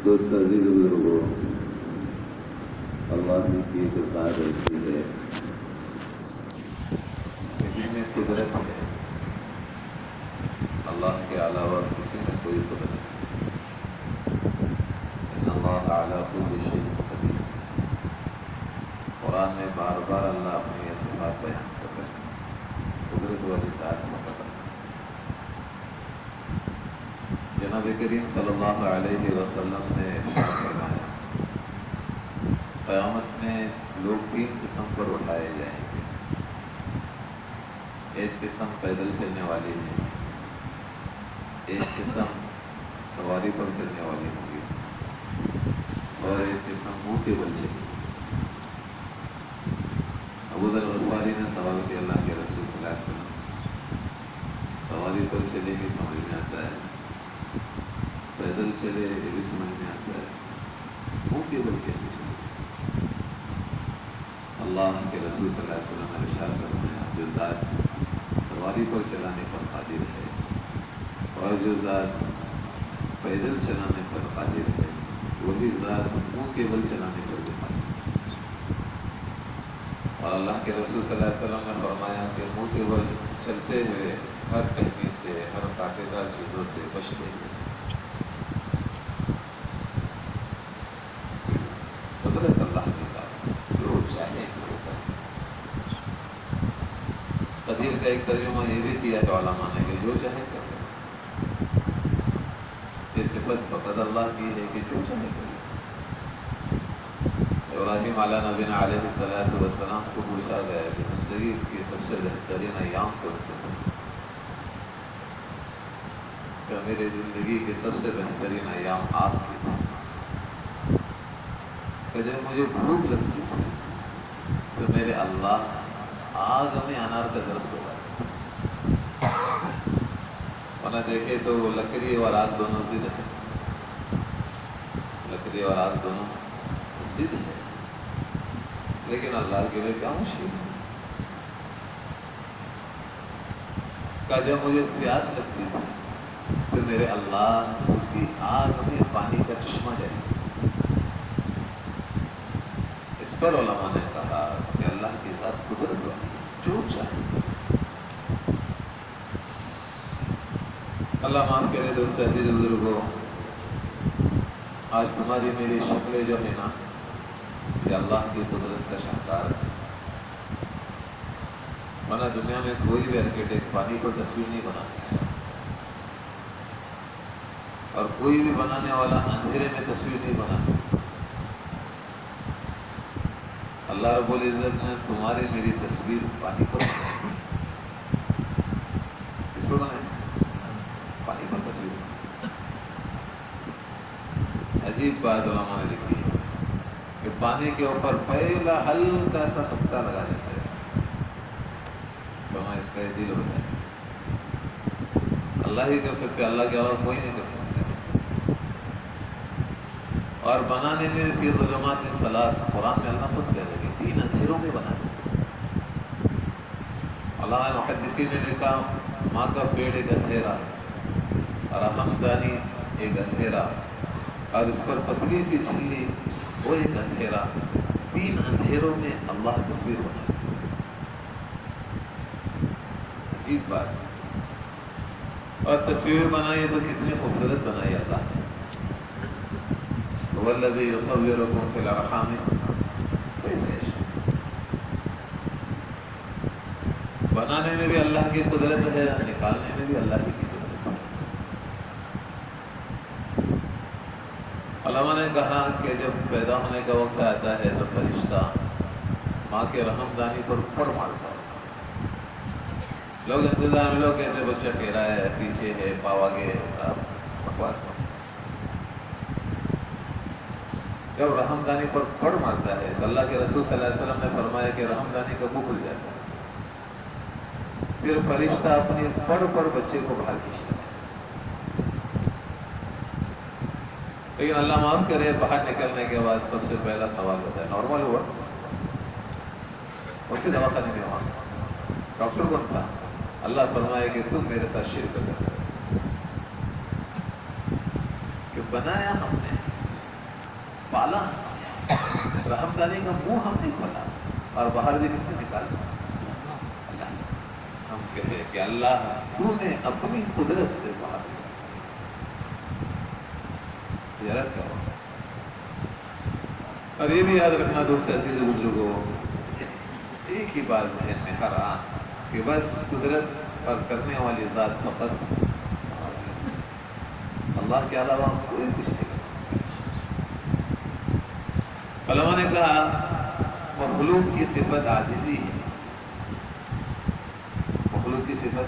دوست عزیز بزرگوں، اللہ کی کردار ایسی ہے کہ جس میں قدرت ہے، اللہ کے علاوہ کسی میں کوئی قدرت نہیں۔ ان اللہ علی کل شیء قدیر۔ قرآن میں بار بار اللہ اپنی یہ صفات بیان کر رہے ہیں، قدرت والی ذات مقدر۔ جناب کریم صلی اللہ علیہ وسلم نے ارشاد فرمایا، قیامت میں لوگ تین قسم پر اٹھائے جائیں گے۔ ایک قسم پیدل چلنے والی ہے، ایک قسم سواری پر چلنے والی ہوگی، اور ایک قسم منہ کے بل چلے گی۔ ابو ذر غفاری نے سوال کیا، اللہ کے رسول صلی اللہ علیہ وسلم، سواری پر چلے گی سمجھ میں آتا ہے، پیدل چلے یہ بھی سمجھ میں آتا ہے، منہ کے بل کیسے چلے؟ اللہ کے رسول صلی اللہ علیہ وسلم نے ارشاد فرمایا، جو ذات سواری پر چلانے پر قادر ہے اور جو ذات پیدل چلانے پر قادر ہے، وہی ذات منہ کے بل چلانے پر بھی قادر ہے۔ اور اللہ کے رسول صلی اللہ علیہ وسلم نے فرمایا کہ منہ کے بل چلتے ہوئے ہر ٹہنی سے، ہر کانٹے دار چیزوں سے بچتے ہوئے قدرت اللہ کی ذات، جو چاہے وہ کرے۔ قدیر کا ایک ترجمہ یہ بھی کیا ہے علماء نے کہ جو چاہے کرے۔ یہ صفت فقط اللہ کی ہے کہ جو چاہے کرے۔ ابراہیم علیہ نبینا علیہ السلام کو پوچھا گیا کہ زندگی کی سب سے بہترین ایام کون سے ہیں؟ کہ میری زندگی کی سب سے بہترین ایام آپ کی تھی، کہ جب مجھے بھوک لگتی تھی تو میرے اللہ آگ میں انار کا درخت ہوگا، ورنہ دیکھے تو لکڑی اور آگ دونوں ضد ہے، لکڑی اور آگ دونوں ضد ہے، لیکن اللہ کے لیے کیا مشکل ہے؟ کہ جب مجھے پیاس لگتی تھی تو میرے اللہ اسی آگ میں پانی کا چشمہ جاری۔ اس پر علماء نے کہا کہ اللہ کی ذات قدرت والی، جو چاہے۔ اللہ معاف کرے دوست عزیز بزرگوں، آج تمہاری میری شکلیں جو ہے نا، یہ اللہ کی قدرت کا شاہکار ہے۔ ورنہ دنیا میں کوئی بھی آرکیٹیکٹ پانی پر تصویر نہیں بنا سکتا، اور کوئی بھی بنانے والا اندھیرے میں تصویر نہیں بنا سکتا۔ اللہ رب العزت نے تمہاری میری تصویر پانی پر بنائی۔ کس پر بنائی؟ پانی پر تصویر۔ عجیب بات علماء نے لکھی ہے کہ پانی کے اوپر پہلا ہلکا سا نقطہ لگا دیتے ہیں، وہاں اس کا یہ دل ہوتا ہے۔ اللہ ہی کر سکتے، اللہ کے علاوہ کوئی نہیں کر سکتا۔ اور بنانے میں فی ظلمات ثلاث، قرآن میں اللہ خود کہہ رہے کہ 3 اندھیروں میں بنا دے۔ علامہ محدثین نے لکھا، ماں کا پیڑ ایک اندھیرا، اور ہمدانی ایک اندھیرا، اور اس پر پتلی سی جھلی وہ ایک اندھیرا، 3 اندھیروں میں اللہ تصویر بنا دے۔ عجیب بات۔ اور تصویر بنائی تو کتنی خوبصورت بنائی اللہ نے۔ والذی یصورکم فی الارحام کیف یشاء۔ بنانے میں بھی اللہ کی قدرت ہے، نکالنے میں بھی اللہ کی قدرت ہے۔ علماء نے کہا کہ جب پیدا ہونے کا وقت آتا ہے تو فرشتہ ماں کے رحمدانی پر پڑ مارتا ہے۔ لوگ انتظار میں لوگ کہتے ہیں بچہ ٹیڑھا ہے، پیچھے ہے، پاو آگے ہے، صاحب بکواس۔ جب رحمدانی پر پڑ مارتا ہے تو اللہ کے رسول صلی اللہ علیہ وسلم نے فرمایا کہ رحمدانی کا منہ کھل جاتا ہے، پھر فرشتہ اپنی پڑ پر بچے کو باہر کھینچتا ہے۔ لیکن اللہ معاف کرے، باہر نکلنے کے بعد سب سے پہلا سوال ہوتا ہے، نارمل ہوا؟ کون سی دواخانے میں وہاں ڈاکٹر کون تھا؟ اللہ فرمائے کہ تم میرے ساتھ شرک کر، کہ بنایا ہم نے تالا رحمدانی کا منہ ہم نہیں کھولا، اور باہر بھی کس نے نکالا؟ اللہ نے۔ ہم کہے کہ اللہ تو نے اپنی قدرت سے باہر نکالا، کرو۔ اور یہ بھی یاد رکھنا دوست عزیز بزرگوں، ایک ہی بات ذہن میں ہر آن کہ بس قدرت پر کرنے والی ذات فقط اللہ کے علاوہ کوئی کچھ نہیں کر سکتا۔ علماء نے کہا مخلوق کی صفت عاجزی ہے، مخلوق کی صفت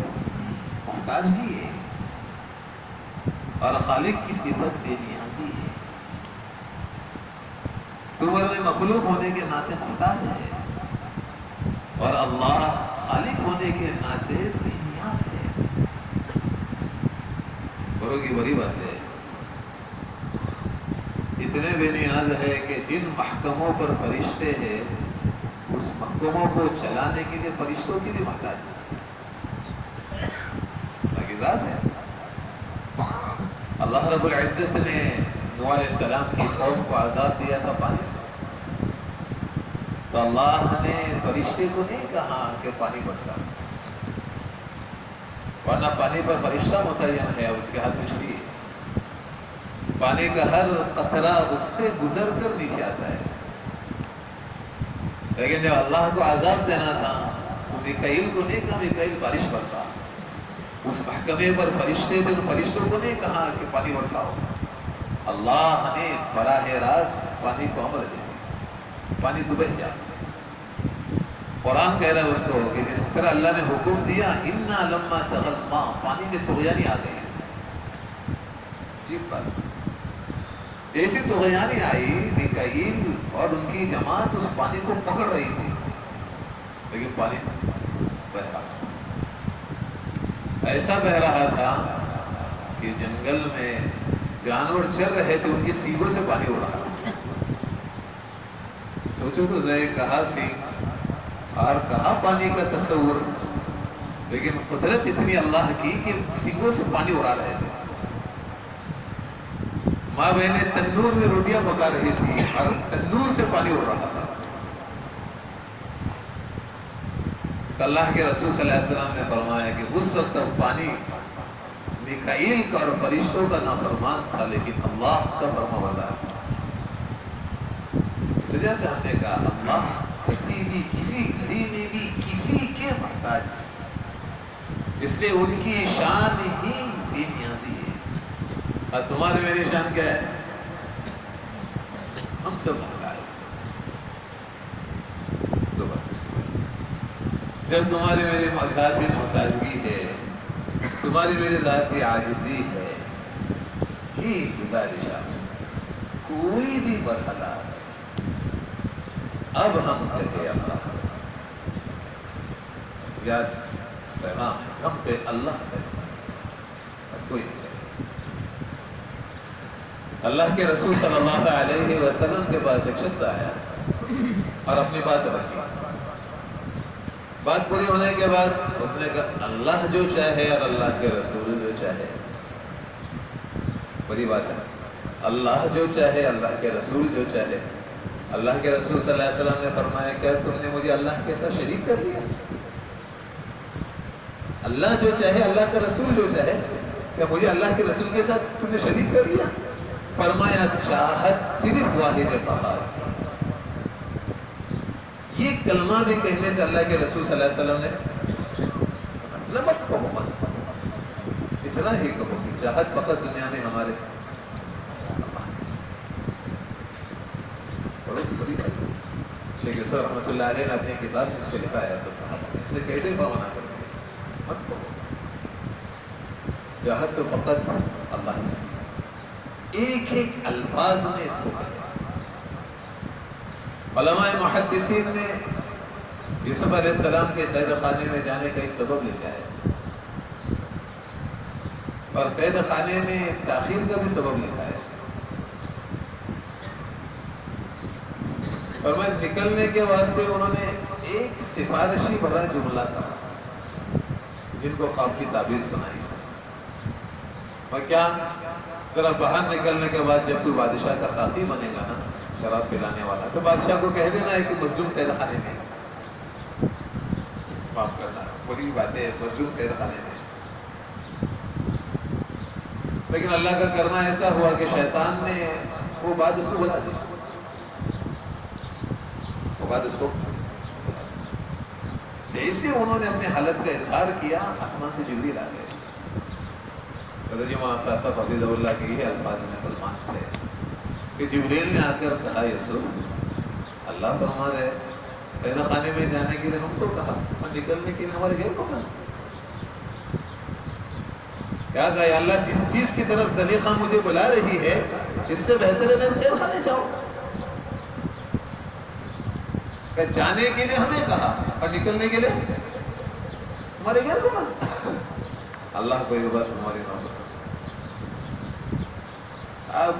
محتاجگی ہے، اور خالق کی صفت بے نیازی ہے۔ تو میں مخلوق ہونے کے ناطے محتاج ہے، اور اللہ خالق ہونے کے ناطے بے نیاز ہے۔ بڑوں کی بڑی بات ہے، اتنے بے نیاز ہے کہ جن محکموں پر فرشتے ہیں اس محکموں کو چلانے کے لیے فرشتوں کی بھی محتاج ہے، باقی ذات ہے۔ اللہ رب العزت نے نوح علیہ السلام کی قوم کو عذاب دیا تھا پانی سے، تو اللہ نے فرشتے کو نہیں کہا کہ پانی برسا، ورنہ پانی پر فرشتہ متعین ہے، اس کے ہاتھ میں چھری ہے، پانی کا ہر قطرہ اس سے گزر کر نیچے آتا ہے۔ لیکن جب اللہ کو عذاب دینا تھا تو میکائیل کو نہیں کہا میکائیل بارش برسا، اس محکمے پر فرشتے تھے، ان فرشتوں کو نہیں کہا کہ پانی برساؤ، اللہ نے براہ راست پانی کو امر دیا، پانی تو بہہ جا۔ قرآن کہہ رہا ہے اس کو کہ جس طرح اللہ نے حکم دیا انا لما طغى الماء، پانی میں طغیانی آ گئی، عجیب بات، ایسی طغیانی آئی، میکائیل اور ان کی جماعت اس پانی کو پکڑ رہی تھی، لیکن پانی بہہ رہا تھا، ایسا بہہ رہا تھا کہ جنگل میں جانور چل رہے تھے، ان کی سینگوں سے پانی اڑ رہا تھا۔ سوچو تو ذرا، کہا سینگ اور کہا پانی کا تصور، لیکن قدرت اتنی اللہ کی کہ سینگوں سے پانی اڑا رہے تھے۔ ماں بہنیں تندور میں روٹیاں پکا رہی تھی اور تندور سے پانی اڑ رہا تھا۔ تو اللہ کے رسول صلی اللہ علیہ وسلم نے فرمایا کہ اس وقت پانی میکائیل کا اور فرشتوں کا نافرمان تھا، لیکن اللہ کا فرمانبردار تھا۔ اس وجہ سے ہم نے کہا اللہ کبھی بھی کسی گھڑی میں بھی کسی کے محتاج نہیں، اس لیے ان کی شان ہی بے نیازی ہے۔ اور تمہاری میری شان کیا ہے؟ ہم سب محتاج ہیں۔ دو بات، جب تمہاری میری ذاتی محتاجگی ہے، تمہاری میری ذاتی عاجزی ہے، ہی گزارش آپ سے کوئی بھی مرحلہ ہے، اب ہم کہے اللہ یاد پیغام ہے، ہم کہے اللہ کہے، بس کوئی نہیں کہے۔ اللہ کے رسول صلی اللہ علیہ وسلم کے پاس ایک شخص آیا اور اپنی بات رکھی، بات پوری ہونے کے بعد اس نے کہا اللہ جو چاہے اور اللہ کے رسول جو چاہے، بڑی بات ہے، اللہ جو چاہے اللہ کے رسول جو چاہے۔ اللہ کے رسول صلی اللہ علیہ وسلم نے فرمایا کیا تم نے مجھے اللہ کے ساتھ شریک کر دیا؟ اللہ جو چاہے اللہ کا رسول جو چاہے، کیا مجھے اللہ کے رسول کے ساتھ تم نے شریک کر دیا؟ فرمایا چاہت صرف واحد قہار، یہ کلمہ بھی کہنے سے اللہ کے رسول صلی اللہ علیہ وسلم نے مت کہو، مت اتنا ہی کہو کہ چاہت فقط دنیا میں ہمارے شیخ یوسف رحمۃ اللہ علیہ نے اپنی کتاب میں اس کو لکھا ہے، تو صحابہ نے اسے کہتے ہیں منع کر دیا، مت کہو چاہت تو فقط اللہ ہی، ایک ایک الفاظ میں اس کو کہا۔ علماء محدثین نے یوسف علیہ السلام کے قید خانے میں جانے کا ایک سبب لکھا ہے، اور قید خانے میں تاخیر کا بھی سبب لکھا ہے۔ فرمایا نکلنے کے واسطے انہوں نے ایک سفارشی بھرا جملہ کہا، جن کو خواب کی تعبیر سنائی، اور کیا ذرا باہر نکلنے کے بعد جب کوئی بادشاہ کا ساتھی بنے گا نا، شراب پلانے والا، تو بادشاہ کو کہہ دینا ہے کہ مظلوم قید خانے میں، معاف کرنا بڑی بات ہے، مظلوم قید خانے میں. لیکن اللہ کا کرنا ایسا ہوا کہ شیطان نے وہ بات اس کو بلا دی، وہ بات اس کو جیسے انہوں نے اپنے حالت کا اظہار کیا، آسمان سے جبریل آ گئے. قدر مولانا صاحب حفظ اللہ کے یہ الفاظ میں فرمان تھے کہ جبریل نے آ کر کہا یوسف اللہ فرما رہے قید خانے میں جانے کے لیے ہم کو کہا اور نکلنے کے لیے ہمارے گھر کو کہا. کیا کہا یا اللہ جس چیز کی طرف زلیخا مجھے بلا رہی ہے اس سے بہتر ہے میں قید خانے جاؤں. کہ جانے کے لیے ہمیں کہا اور نکلنے کے لیے ہمارے گھر کو کہا. اللہ کو یہ بات ہماری ناپسند. اب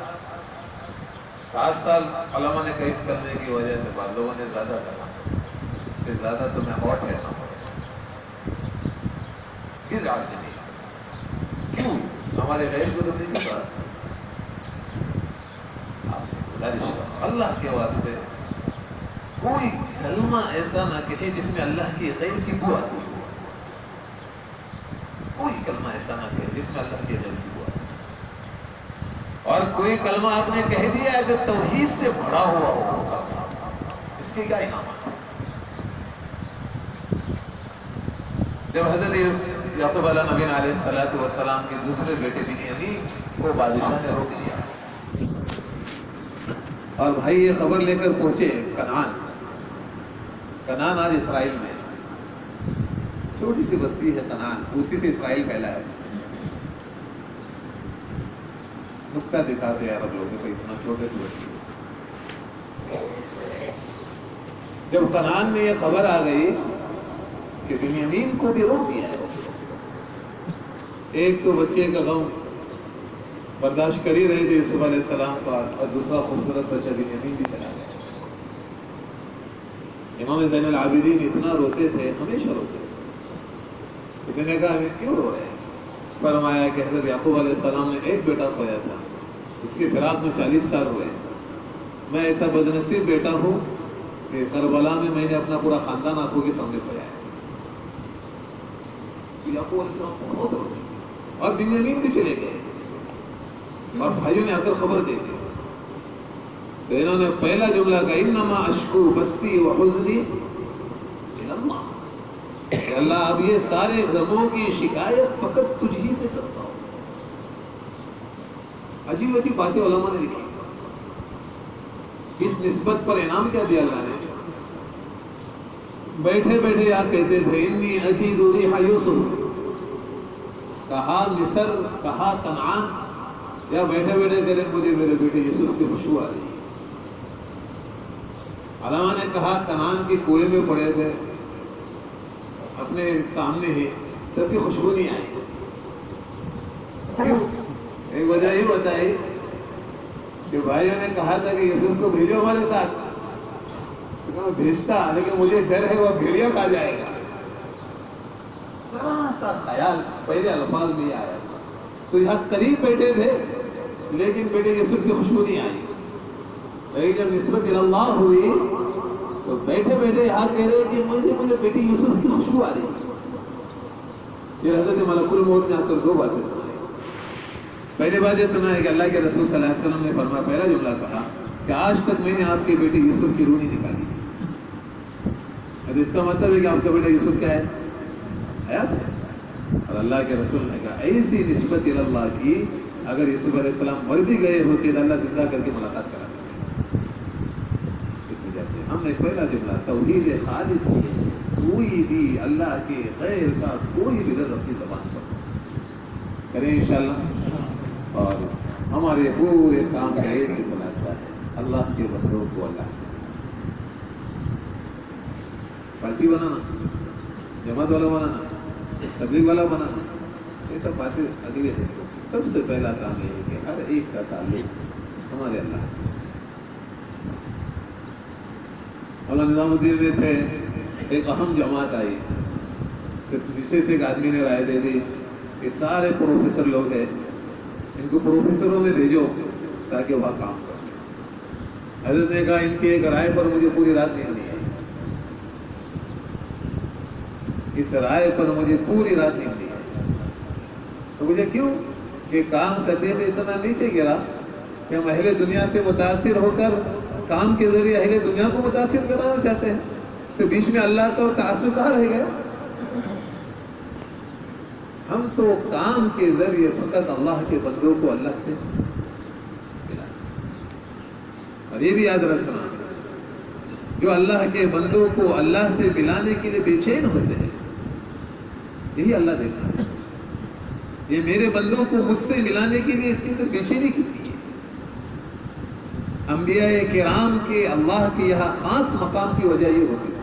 7 سال علماء نے کہا اس کرنے کی وجہ سے بعض لوگوں نے زیادہ کہا اس سے زیادہ تو میں اور ٹھہرنا پڑے. کس آس سے نہیں، کیوں ہمارے غیر کو تو نہیں پتا. آپ سے گزارش کرو اللہ کے واسطے کوئی کلمہ ایسا نہ کہے جس میں اللہ کی غیر کی بو آتی ہو. کوئی کلمہ ایسا نہ کہے جس میں اللہ کی غیر کی بو آتی. اور کوئی کلمہ آپ نے کہہ دیا جو توحید سے بھرا ہوا ہو اس کے کیا انعامات ہیں. جب حضرت یعقوب علیہ نبی علیہ السلام کے دوسرے بیٹے بنیامین کو بادشاہ نے روک لیا اور بھائی یہ خبر لے کر پہنچے کنعان آج اسرائیل میں چھوٹی سی بستی ہے کنعان، اسی سے اسرائیل پھیلا ہے. نکتہ دکھاتے ہیں عرب لوگوں کو اتنا چھوٹے سی بستی. جب کنعان میں یہ خبر آ گئی کہ بنیامین کو بھی روک دیا ہے، ایک تو بچے کا غم برداشت کر ہی رہے تھے یوسف علیہ السلام کا، اور دوسرا خوبصورت بچہ بنیامین بھی چلا گیا. امام زین العابدین اتنا روتے تھے، ہمیشہ روتے تھے. کسی نے کہا ہمیں کیوں رو رہے ہیں؟ فرمایا کہ حضرت یعقوب علیہ السلام نے ایک بیٹا کھویا تھا، اس کے فراق میں 40 سال ہوئے. میں ایسا بدنصیب بیٹا ہوں کہ کربلا میں نے اپنا پورا خاندان آنکھوں کے سامنے کھویا ہے. تو یعقوب علیہ السلام بہت روتے اور بنیامین بھی چلے گئے اور بھائیوں نے آ کر خبر دے دی. تو انہوں نے پہلا جملہ کہا انما اشکو بسی و حزنی الی اللہ، کہ اللہ اب یہ سارے غموں کی شکایت فقط تجھ ہی سے کرتا ہوں. عجیب عجیب باتیں علماء نے لکھی. اس نسبت پر انعام کیا دیا اللہ نے؟ بیٹھے بیٹھے یا کہتے تھے انی اجید ریح یوسف، کہا مصر کہا کنعان، یا بیٹھے بیٹھے کہہ رہے مجھے میرے بیٹے یوسف کی خوشبو آ رہی ہے. علماء نے کہا کنعان کے کنویں میں پڑے تھے اپنے سامنے ہی، تب بھی خوشبو نہیں آئی. ایک وجہ یہ بتائی کہ بھائیوں نے کہا تھا کہ یوسف کو بھیجو ہمارے ساتھ، بھیجتا لیکن مجھے ڈر ہے وہ بھیڑیا کھا جائے گا. ذرا سا خیال پہلے الفاظ میں آیا تھا. تو یہاں قریب بیٹھے تھے لیکن بیٹے یوسف کی خوشبو نہیں آئی. لیکن جب نسبت اللہ ہوئی تو بیٹھے بیٹھے یہاں کہہ رہے کہ مجھے بیٹی یوسف کی خوشبو آ رہی ہے. پھر حضرت ملک الموت نے آ کر 2 باتیں سنائی. پہلی بات یہ سنا ہے کہ اللہ کے رسول صلی اللہ علیہ وسلم نے فرمایا، پہلا جملہ کہا کہ آج تک میں نے آپ کے بیٹے یوسف کی روح نہیں نکالی. اس کا مطلب ہے کہ آپ کا بیٹا یوسف کیا ہے؟ حیات ہے. اور اللہ کے رسول نے کہا ایسی نسبت اللہ کی اگر یوسف علیہ السلام مر بھی گئے ہوتے تو اللہ زندہ کر کے ملاقات کرا دیتے. اس وجہ سے ہم نے پہلا جملہ توحید خالص کی ہے. کوئی بھی اللہ کے غیر کا کوئی بھی لفظ اپنی زبان پر کریں انشاءاللہ. اور ہمارے پورے کام کا ایک ہی خلاصہ ہے، اللہ کے بندوں کو اللہ سے پارٹی بنانا، جماعت والا بنانا، تبلیغ والا بنانا، یہ سب باتیں اگلے ہیں. سب سے پہلا کام یہ ہے کہ ہر ایک کا تعلق ہمارے اللہ سے. مولانا نظام الدین میں تھے، ایک اہم جماعت آئی، صرف پیچھے سے ایک آدمی نے رائے دے دی کہ سارے پروفیسر لوگ ہیں ان کو پروفیسروں میں بھیجو تاکہ وہاں کام کریں. حضرت نے کہا ان کی ایک رائے پر مجھے پوری رات نیند نہیں آئی، اس رائے پر مجھے پوری رات نیند نہیں آئی۔ تو مجھے کیوں کہ کام سطح سے اتنا نیچے گرا کہ ہم اہل دنیا سے متاثر ہو کر کام کے ذریعے اہل دنیا کو متاثر کرانا چاہتے ہیں، تو بیچ میں اللہ کا تعصب کہاں رہ گیا؟ ہم تو کام کے ذریعے فقط اللہ کے بندوں کو اللہ سے ملا۔ اور یہ بھی یاد رکھنا، جو اللہ کے بندوں کو اللہ سے ملانے کے لیے بے چین ہوتے ہیں، یہی اللہ دیکھتا ہے۔ یہ میرے بندوں کو مجھ سے ملانے کے لیے اس کے اندر بے چینی کتنی ہے۔ انبیاء کرام کے اللہ کے یہاں خاص مقام کی وجہ یہ ہوتی ہے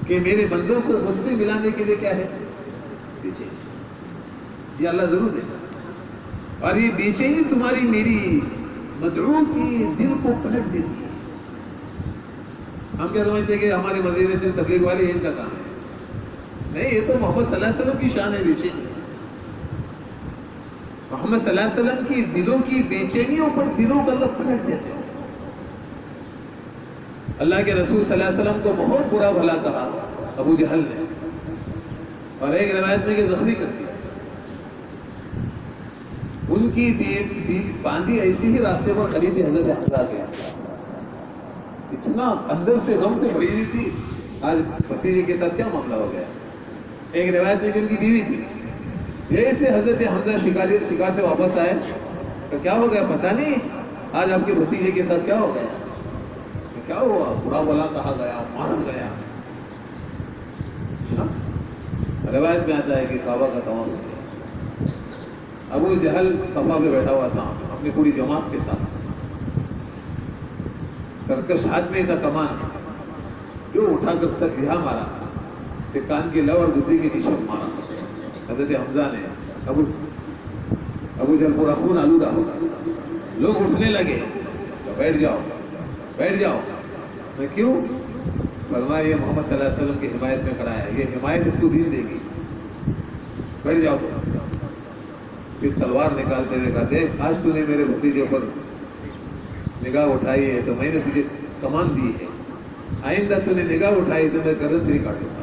کہ میرے بندوں کو مجھ سے ملانے کے لیے کیا ہے؟ بے چینی۔ یہ اللہ ضرور دیکھتا ہے، اور یہ بے چینی تمہاری میری مدعو کی دل کو پلٹ دیتی ہے۔ ہم کیا سمجھتے ہیں کہ ہمارے مذہب میں تبلیغ والے ان کا کام ہے؟ نہیں، یہ تو محمد صلی اللہ علیہ وسلم کی شان ہے بے چینی۔ محمد صلی اللہ علیہ وسلم کی دلوں کی بے چینیوں پر دلوں کو اللہ پلٹ دیتے ہیں۔ اللہ کے رسول صلی اللہ علیہ وسلم کو بہت برا بھلا کہا ابو جہل نے، اور ایک روایت میں کہ زخمی کر دیا۔ ان کی باندھی ایسی ہی راستے پر خریدی حضرت حمزہ کے، اتنا اندر سے غم سے بھری ہوئی تھی۔ آج بھتیجے کے ساتھ کیا معاملہ ہو گیا؟ ایک روایت میں کہ ان کی بیوی تھی، جیسے حضرت حمزہ شکار سے واپس آئے تو کیا ہو گیا پتہ نہیں، آج آپ کے بھتیجے کے ساتھ کیا ہو گیا؟ کیا ہوا؟ برا بھلا کہا گیا، مارا گیا۔ روایت میں آتا ہے کہ کعبہ کا طواف ہو گیا۔ ابو جہل صفا پہ بیٹھا ہوا تھا اپنی پوری جماعت کے ساتھ، کرکش ہاتھ میں تھا کمان، جو اٹھا کر سر یہاں مارا کہ کان کے لو اور گدی کے نیچے مارا حضرت حمزہ نے۔ ابو جہل پورا خون آلودہ ہو گیا، لوگ اٹھنے لگے، بیٹھ جاؤ بیٹھ جاؤ۔ میں کیوں؟ فرمایا یہ محمد صلی اللہ علیہ وسلم کی حمایت میں کھڑا ہے، یہ حمایت اس کو دین دے گی، بیٹھ جاؤ۔ پھر تلوار نکالتے ہوئے کہا دیکھ آج تو نے میرے بھتیجے پر نگاہ اٹھائی ہے تو میں نے تجھے کمان دی ہے، آئندہ تو نے نگاہ اٹھائی تو میں گردن تیری کاٹوں گا۔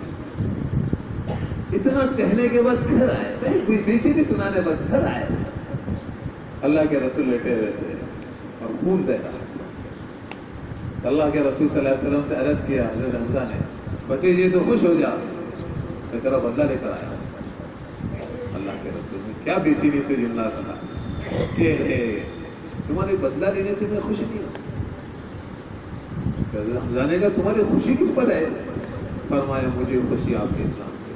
اتنا کہنے کے بعد گھر آئے، کوئی بیچی نہیں سنانے بعد گھر آئے، اللہ کے رسول لیٹے ہوئے تھے اور خون بہ رہا۔ اللہ کے رسول صلی اللہ علیہ وسلم سے عرض کیا حضرت حمزہ نے، بھتیجے تو خوش ہو جا، میں تیرا بدلہ لے کر آیا۔ اللہ کے رسول نے کیا بے چینی سے جملہ کہا کہ تمہارے بدلہ لینے سے میں خوش نہیں ہوں۔ حضرت حمزہ نے کہا تمہاری خوشی کس پر ہے؟ فرمایا مجھے خوشی آپ کے اسلام سے۔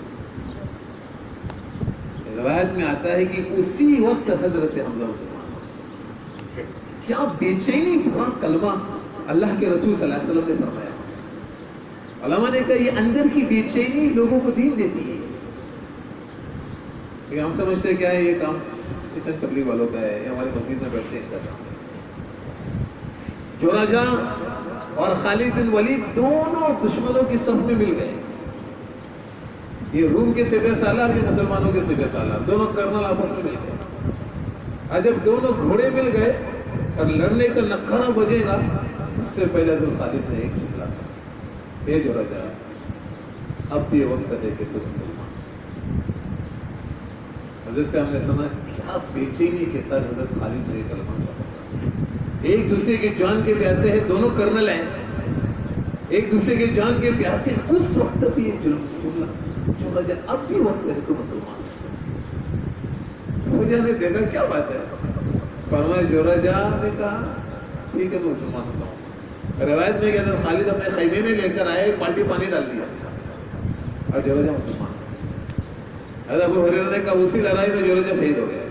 روایت میں آتا ہے کہ اسی وقت حضرت حمزہ مسلمان ہو۔ کیا بے چینی بھرا کلمہ اللہ کے رسول صلی اللہ علیہ وسلم نے فرمایا۔ علماء نے کہا یہ اندر کی بے چینی لوگوں کو دین دیتی ہے۔ کہ ہم سمجھتے ہیں کیا ہے یہ کام کچن تبلیغ والوں کا ہے، یہ ہمارے مسجد میں بیٹھتے ہیں کا کام ہے۔ جوراجا اور خالد بن ولید دونوں دشمنوں کی صف میں مل گئے، یہ روم کے سپہ سالار، یہ مسلمانوں کے سپہ سالار، دونوں کرنل آپس میں مل گئے۔ اور جب دونوں گھوڑے مل گئے اور لڑنے کا نکھرا بجے گا، اس سے پہلے تو خالد نے ایک جملہ کہا، اے جوراجا اب یہ وقت ہے کہ تم مسلمان۔ حضرت سے ہم نے سنا کیا بے چینی کے ساتھ حضرت خالد نے کلمہ پڑھا۔ ایک دوسرے کے جان کے پیاسے ہیں، دونوں کرنل ہیں، ایک دوسرے کے جان کے پیاسے، اس وقت بھی یہ جملہ جوراجا اب بھی وقت ہے تو مسلمان۔ جوراجا نے دیکھا کیا بات ہے، فرمایا جوراجا نے کہا ٹھیک ہے میں مسلمان ہوتا ہوں۔ روایت میں کہ حضرت خالد اپنے خیمے میں لے کر آئے، ایک بالٹی پانی ڈال دیا اور جوراجا مسلمان۔ حضرت ابو ہریرہ نے کہا اسی لڑائی میں جوراجا شہید ہو گیا،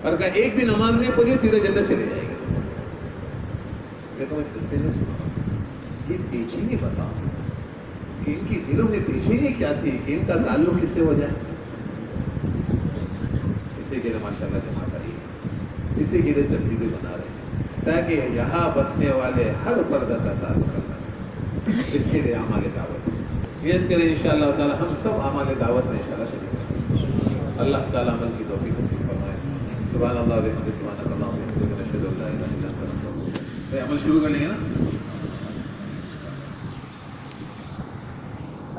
اور کہا ایک بھی نماز نہیں پڑھی سیدھے جنت چلے جائے گا۔ دیکھو میں کس سے نہیں سنا، یہ بے چینی بتا کہ ان کی دلوں میں بے چینی کیا تھی کہ ان کا تعلق کس سے ہو جائے۔ اسی کے لیے ماشاء اللہ جماعت آئی ہے، اسی کے لیے ترتیبیں بنا رہے ہیں تاکہ یہاں بسنے والے ہر فرد کا تعلق کرنا سکے۔ اس کے لیے اعمال دعوت نیت کریں انشاءاللہ تعالی، ہم سب اعمال دعوت میں انشاءاللہ شریک ہیں۔ اللہ تعالیٰ عمل کی توفیق نصیب فرمائے۔ سبحان اللہ و بحمدہ، سبحانک اللہم و بحمدک، نشہد ان لا الہ الا انت، نستغفرک۔ عمل شروع کر لیں گے نا.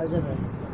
اچھا